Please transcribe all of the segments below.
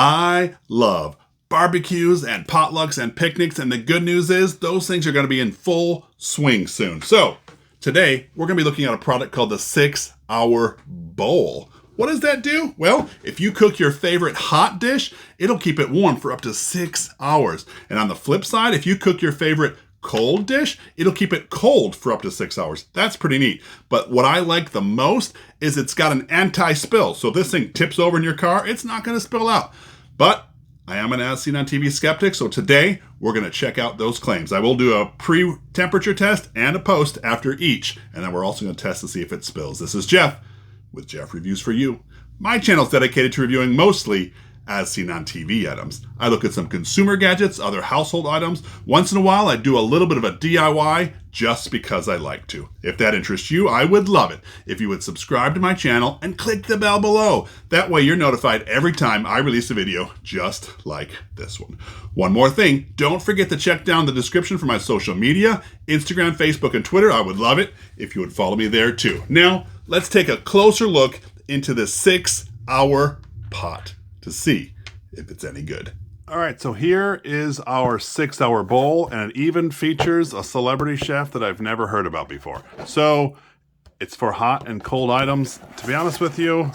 I love barbecues and potlucks and picnics, and the good news is those things are going to be in full swing soon. So today we're going to be looking at a product called the 6-Hour Bowl. What does that do? Well, if you cook your favorite hot dish, it'll keep it warm for up to 6 hours. And on the flip side, if you cook your favorite cold dish, it'll keep it cold for up to 6 hours. That's pretty neat. But what I like the most is it's got an anti-spill. So if this thing tips over in your car, it's not going to spill out. But I am an As Seen on TV skeptic, so today we're going to check out those claims. I will do a pre-temperature test and a post after each, and then we're also going to test to see if it spills. This is Jeff with Jeff Reviews for You. My channel is dedicated to reviewing mostly As Seen on TV items. I look at some consumer gadgets, other household items. Once in a while, I do a little bit of a DIY just because I like to. If that interests you, I would love it if you would subscribe to my channel and click the bell below. That way you're notified every time I release a video just like this one. One more thing, don't forget to check down the description for my social media, Instagram, Facebook, and Twitter. I would love it if you would follow me there too. Now, let's take a closer look into the 6-hour pot to see if it's any good. All right, so here is our 6-hour bowl, and it even features a celebrity chef that I've never heard about before. So it's for hot and cold items. To be honest with you,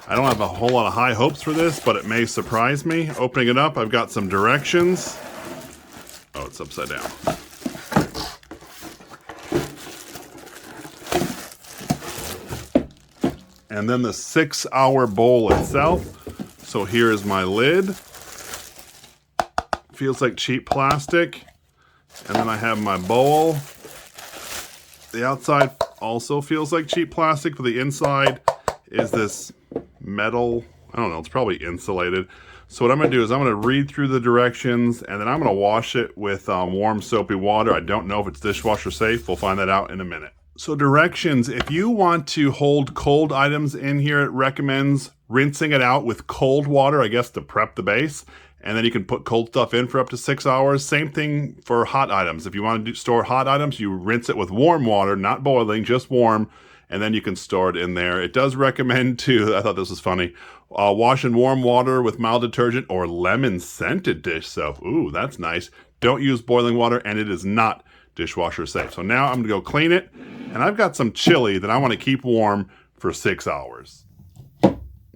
I don't have a whole lot of high hopes for this, but it may surprise me. Opening it up, I've got some directions. Oh, it's upside down. And then the 6-hour bowl itself. So here is my lid. Feels like cheap plastic. And then I have my bowl. The outside also feels like cheap plastic, but the inside is this metal. I don't know, it's probably insulated. So what I'm going to do is I'm going to read through the directions, and then I'm going to wash it with warm soapy water. I don't know if it's dishwasher safe. We'll find that out in a minute. So directions, if you want to hold cold items in here, it recommends rinsing it out with cold water, I guess, to prep the base. And then you can put cold stuff in for up to 6 hours. Same thing for hot items. If you want to store hot items, you rinse it with warm water, not boiling, just warm. And then you can store it in there. It does recommend to, I thought this was funny, wash in warm water with mild detergent or lemon scented dish soap. Ooh, that's nice. Don't use boiling water, and it is not dishwasher safe. So now I'm going to go clean it. And I've got some chili that I want to keep warm for 6 hours.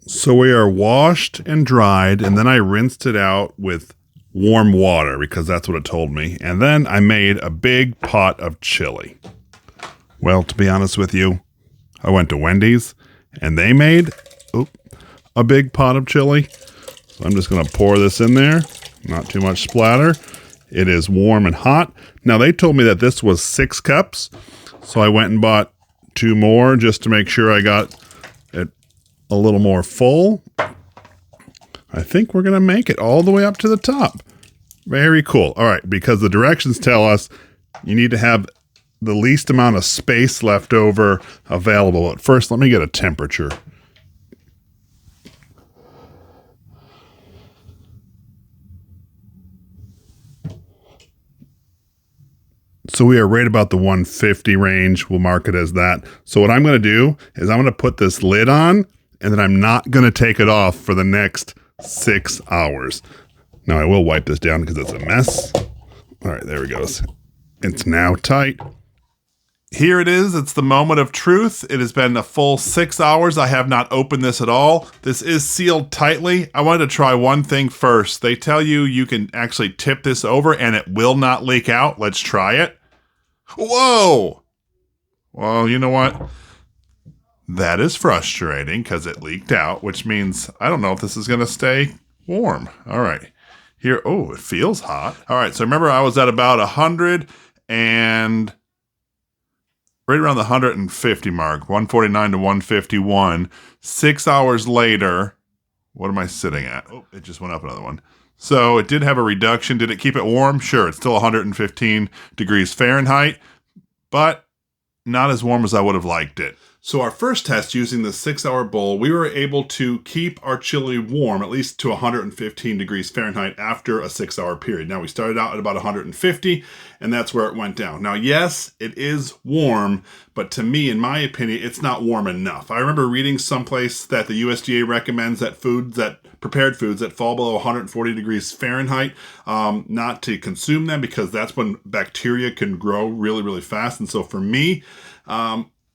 So we are washed and dried, and then I rinsed it out with warm water because that's what it told me. And then I made a big pot of chili. Well, to be honest with you, I went to Wendy's and they made a big pot of chili. So I'm just going to pour this in there. Not too much splatter. It is warm and hot. Now they told me that this was 6 cups. So I went and bought 2 more just to make sure I got it a little more full. I think we're going to make it all the way up to the top. Very cool. All right, because the directions tell us you need to have the least amount of space left over available. But first, let me get a temperature. So we are right about the 150 range. We'll mark it as that. So what I'm going to do is I'm going to put this lid on, and then I'm not going to take it off for the next 6 hours. Now I will wipe this down because it's a mess. All right, there it goes. It's now tight. Here it is. It's the moment of truth. It has been a full 6 hours. I have not opened this at all. This is sealed tightly. I wanted to try one thing first. They tell you you can actually tip this over and it will not leak out. Let's try it. Whoa! Well, you know what? That is frustrating because it leaked out, which means I don't know if this is going to stay warm. All right. Here, oh, it feels hot. All right, so remember I was at about 100 and right around the 150 mark, 149 to 151. 6 hours later, what am I sitting at? Oh, it just went up another one. So it did have a reduction. Did it keep it warm? Sure, it's still 115 degrees Fahrenheit, but not as warm as I would have liked it. So our first test using the 6-hour bowl, we were able to keep our chili warm, at least to 115 degrees Fahrenheit after a 6-hour period. Now we started out at about 150 and that's where it went down. Now, yes, it is warm, but to me, in my opinion, it's not warm enough. I remember reading someplace that the USDA recommends that prepared foods that fall below 140 degrees Fahrenheit, not to consume them because that's when bacteria can grow really, really fast. And so for me,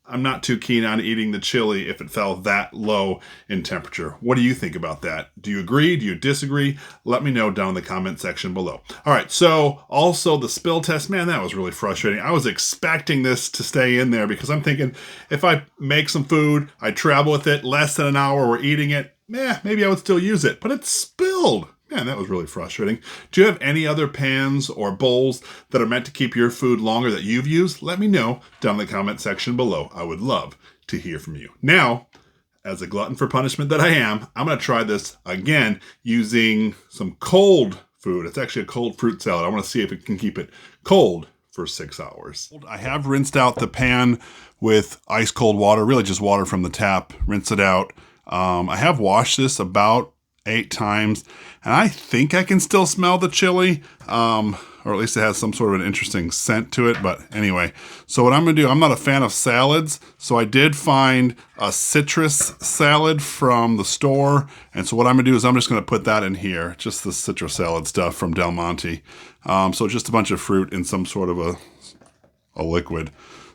I'm not too keen on eating the chili if it fell that low in temperature. What do you think about that? Do you agree? Do you disagree? Let me know down in the comment section below. All right, so also the spill test, man, that was really frustrating. I was expecting this to stay in there because I'm thinking if I make some food, I travel with it less than an hour, we're eating it, maybe I would still use it, but it spilled. Man, that was really frustrating. Do you have any other pans or bowls that are meant to keep your food longer that you've used? Let me know down in the comment section below. I would love to hear from you. Now, as a glutton for punishment that I am, I'm going to try this again using some cold food. It's actually a cold fruit salad. I want to see if it can keep it cold for 6 hours. I have rinsed out the pan with ice cold water, really just water from the tap. Rinse it out. I have washed this about 8 times, and I think I can still smell the chili, or at least it has some sort of an interesting scent to it. But anyway, so what I'm gonna do, I'm not a fan of salads, so I did find a citrus salad from the store, and so what I'm gonna do is I'm just gonna put that in here, just the citrus salad stuff from Del Monte. So just a bunch of fruit in some sort of a liquid.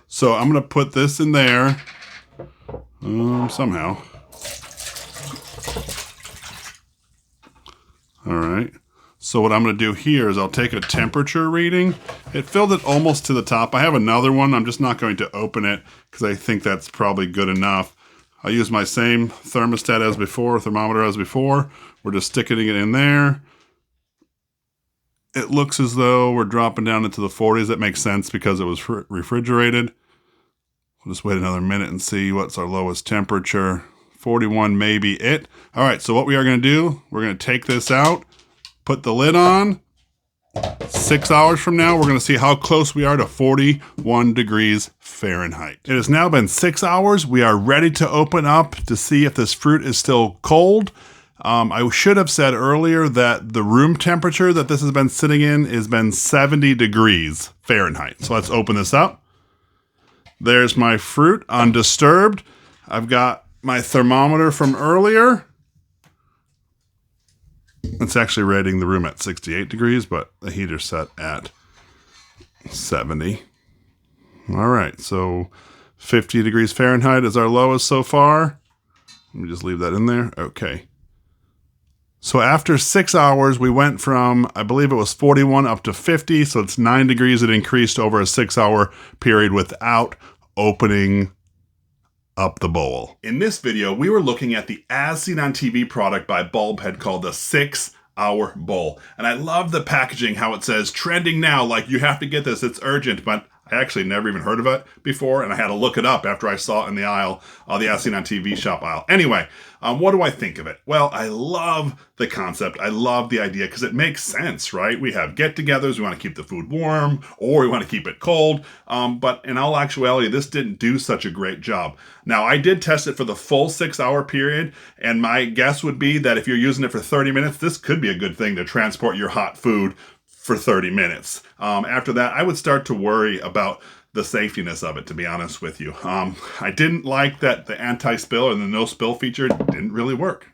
So I'm gonna put this in there somehow. All right, so what I'm going to do here is I'll take a temperature reading. It filled it almost to the top. I have another one. I'm just not going to open it because I think that's probably good enough. I'll use my same thermostat as before, thermometer as before. We're just sticking it in there. It looks as though we're dropping down into the 40s. That makes sense because it was refrigerated. We'll just wait another minute and see what's our lowest temperature. 41 may be it. All right, so what we are going to do, we're going to take this out, put the lid on. 6 hours from now, we're going to see how close we are to 41 degrees Fahrenheit. It has now been 6 hours. We are ready to open up to see if this fruit is still cold. I should have said earlier that the room temperature that this has been sitting in has been 70 degrees Fahrenheit. So let's open this up. There's my fruit undisturbed. I've got my thermometer from earlier. It's actually rating the room at 68 degrees, but the heater's set at 70. All right, so 50 degrees Fahrenheit is our lowest so far. Let me just leave that in there. Okay. So after 6 hours, we went from, I believe it was 41 up to 50, so it's 9 degrees. It increased over a 6-hour period without opening up the bowl. In this video, we were looking at the as seen on TV product by Bulbhead called the 6-hour bowl. And I love the packaging, how it says trending now, like you have to get this, it's urgent, but I actually never even heard of it before, and I had to look it up after I saw it in the aisle, the as seen on TV shop aisle. Anyway, what do I think of it? Well, I love the concept. I love the idea because it makes sense, right? We have get-togethers. We want to keep the food warm, or we want to keep it cold. But in all actuality, this didn't do such a great job. Now, I did test it for the full 6-hour period, and my guess would be that if you're using it for 30 minutes, this could be a good thing to transport your hot food for 30 minutes. After that, I would start to worry about the safetiness of it, to be honest with you. I didn't like that the anti-spill and the no spill feature didn't really work.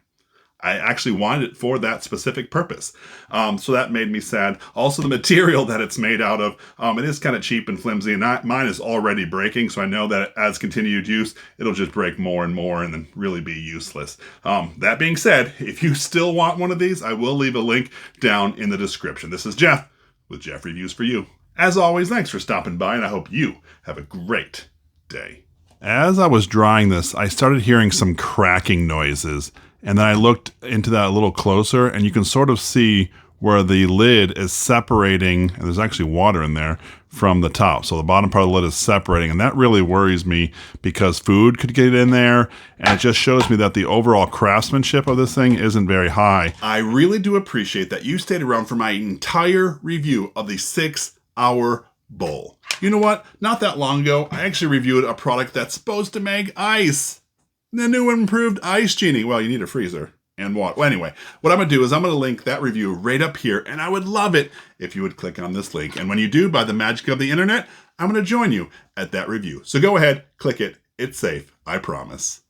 I actually wanted it for that specific purpose. So that made me sad. Also, the material that it's made out of, it is kind of cheap and flimsy, and mine is already breaking, so I know that as continued use, it'll just break more and more and then really be useless. That being said, if you still want one of these, I will leave a link down in the description. This is Jeff with Jeff Reviews for You. As always, thanks for stopping by, and I hope you have a great day. As I was drying this, I started hearing some cracking noises, and then I looked into that a little closer, and you can sort of see where the lid is separating, and there's actually water in there, from the top. So the bottom part of the lid is separating, and that really worries me because food could get in there, and it just shows me that the overall craftsmanship of this thing isn't very high. I really do appreciate that you stayed around for my entire review of the 6-hour bowl. You know what? Not that long ago, I actually reviewed a product that's supposed to make ice. The new improved Ice Genie. Well, you need a freezer and water. Well, anyway, what I'm going to do is I'm going to link that review right up here, and I would love it if you would click on this link. And when you do, by the magic of the internet, I'm going to join you at that review. So go ahead, click it. It's safe, I promise.